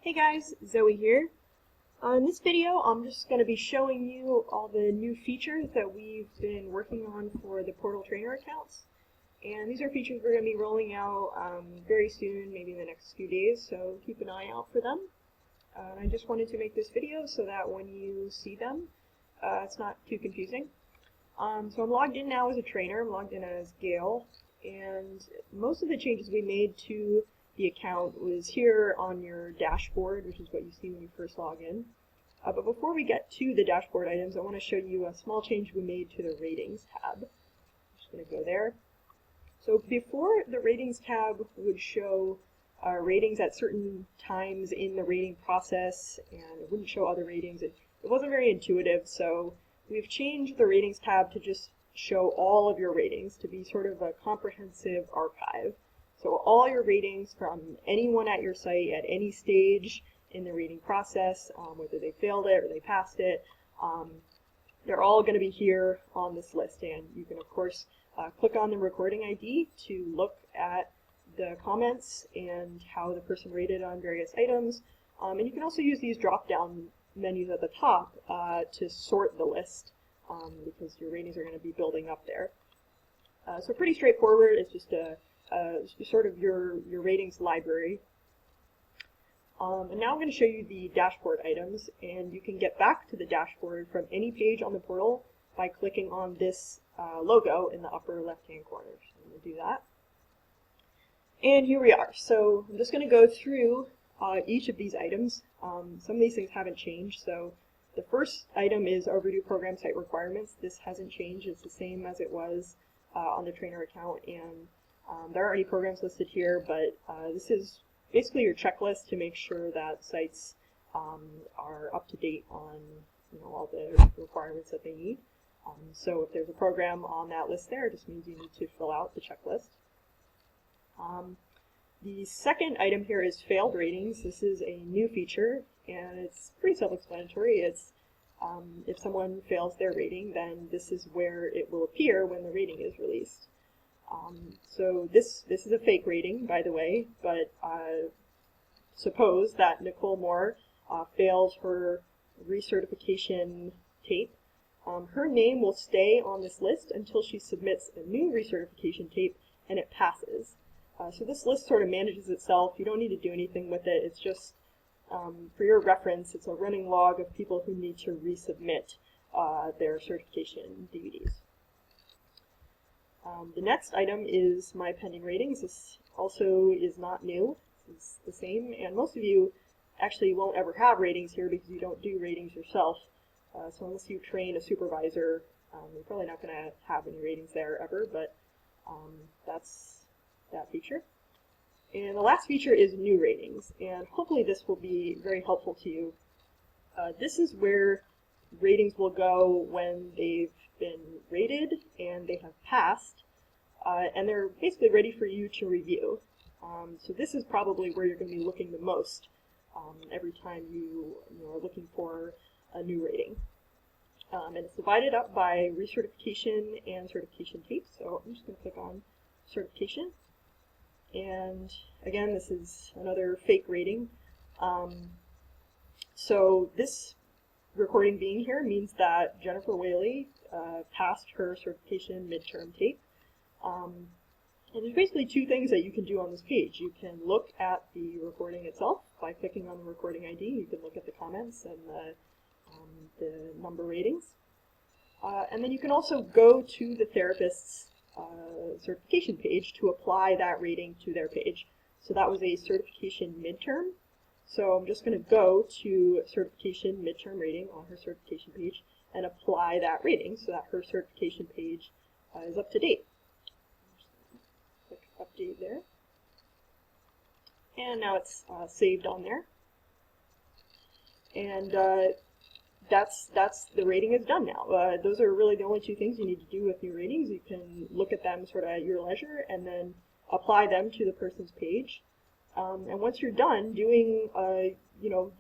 Hey guys, Zoe here. In this video, I'm just going to be showing you all the new features that we've been working on for the Portal Trainer accounts. And these are features we're going to be rolling out very soon, maybe in the next few days, so keep an eye out for them. I just wanted to make this video so that when you see them, it's not too confusing. So I'm logged in now as a trainer. I'm logged in as Gail, and most of the changes we made to the account was here on your dashboard, which is what you see when you first log in. But before we get to the dashboard items, I want to show you a small change we made to the ratings tab. I'm just going to go there. So before, the ratings tab would show ratings at certain times in the rating process, and it wouldn't show other ratings. It wasn't very intuitive, so we've changed the ratings tab to just show all of your ratings, to be sort of a comprehensive archive. So all your ratings from anyone at your site at any stage in the rating process, whether they failed it or they passed it, they're all going to be here on this list. And you can, of course, click on the recording ID to look at the comments and how the person rated on various items. And you can also use these drop-down menus at the top to sort the list, because your ratings are going to be building up there. So pretty straightforward. It's just a sort of your ratings library. And now I'm going to show you the dashboard items, and you can get back to the dashboard from any page on the portal by clicking on this logo in the upper left-hand corner. So I'm going to do that. And here we are. So I'm just going to go through each of these items. Some of these things haven't changed. So the first item is overdue program site requirements. This hasn't changed. It's the same as it was on the trainer account, and there aren't any programs listed here, but this is basically your checklist to make sure that sites are up to date on all the requirements that they need. So if there's a program on that list there, it just means you need to fill out the checklist. The second item here is failed ratings. This is a new feature, and it's pretty self-explanatory. It's if someone fails their rating, then this is where it will appear when the rating is released. So this is a fake rating, by the way, but suppose that Nicole Moore fails her recertification tape. Her name will stay on this list until she submits a new recertification tape and it passes. So this list sort of manages itself. You don't need to do anything with it. It's just, for your reference, it's a running log of people who need to resubmit their certification DVDs. The next item is my pending ratings. This also is not new. It's the same, and most of you actually won't ever have ratings here because you don't do ratings yourself. So unless you train a supervisor, you're probably not going to have any ratings there ever, but that's that feature. And the last feature is new ratings, and hopefully this will be very helpful to you. This is where ratings will go when they've been rated and they have passed, and they're basically ready for you to review. So this is probably where you're going to be looking the most every time you are looking for a new rating. And it's divided up by recertification and certification tape. So I'm just going to click on certification. And again, this is another fake rating. So this recording being here means that Jennifer Whaley passed her certification midterm tape. And there's basically two things that you can do on this page. You can look at the recording itself by clicking on the recording ID. You can look at the comments and the number ratings. And then you can also go to the therapist's certification page to apply that rating to their page. So that was a certification midterm. So I'm just going to go to certification midterm rating on her certification page and apply that rating so that her certification page is up to date. Click update there. And now it's saved on there. And that's the rating is done now. Those are really the only two things you need to do with your ratings. You can look at them sort of at your leisure and then apply them to the person's page. And once you're done doing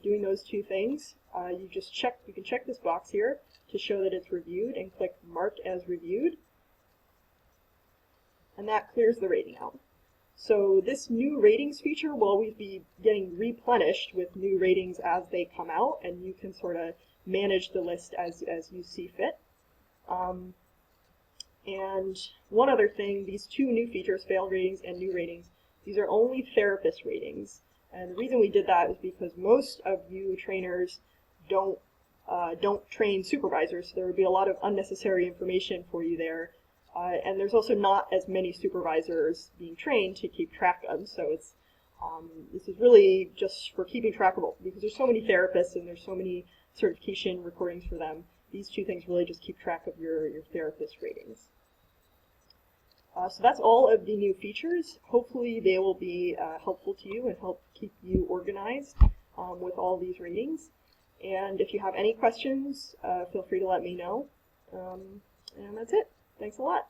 doing those two things, you can check this box here to show that it's reviewed and click Mark as Reviewed. And that clears the rating out. So this new ratings feature will always be getting replenished with new ratings as they come out, and you can sort of manage the list as you see fit. And one other thing, these two new features, failed ratings and new ratings, these are only therapist ratings. And the reason we did that is because most of you trainers don't train supervisors, so there would be a lot of unnecessary information for you there. And there's also not as many supervisors being trained to keep track of, so it's this is really just for keeping track of, because there's so many therapists and there's so many certification recordings for them. These two things really just keep track of your therapist ratings. So that's all of the new features. Hopefully they will be helpful to you and help keep you organized with all these ratings. And if you have any questions, feel free to let me know. And that's it. Thanks a lot.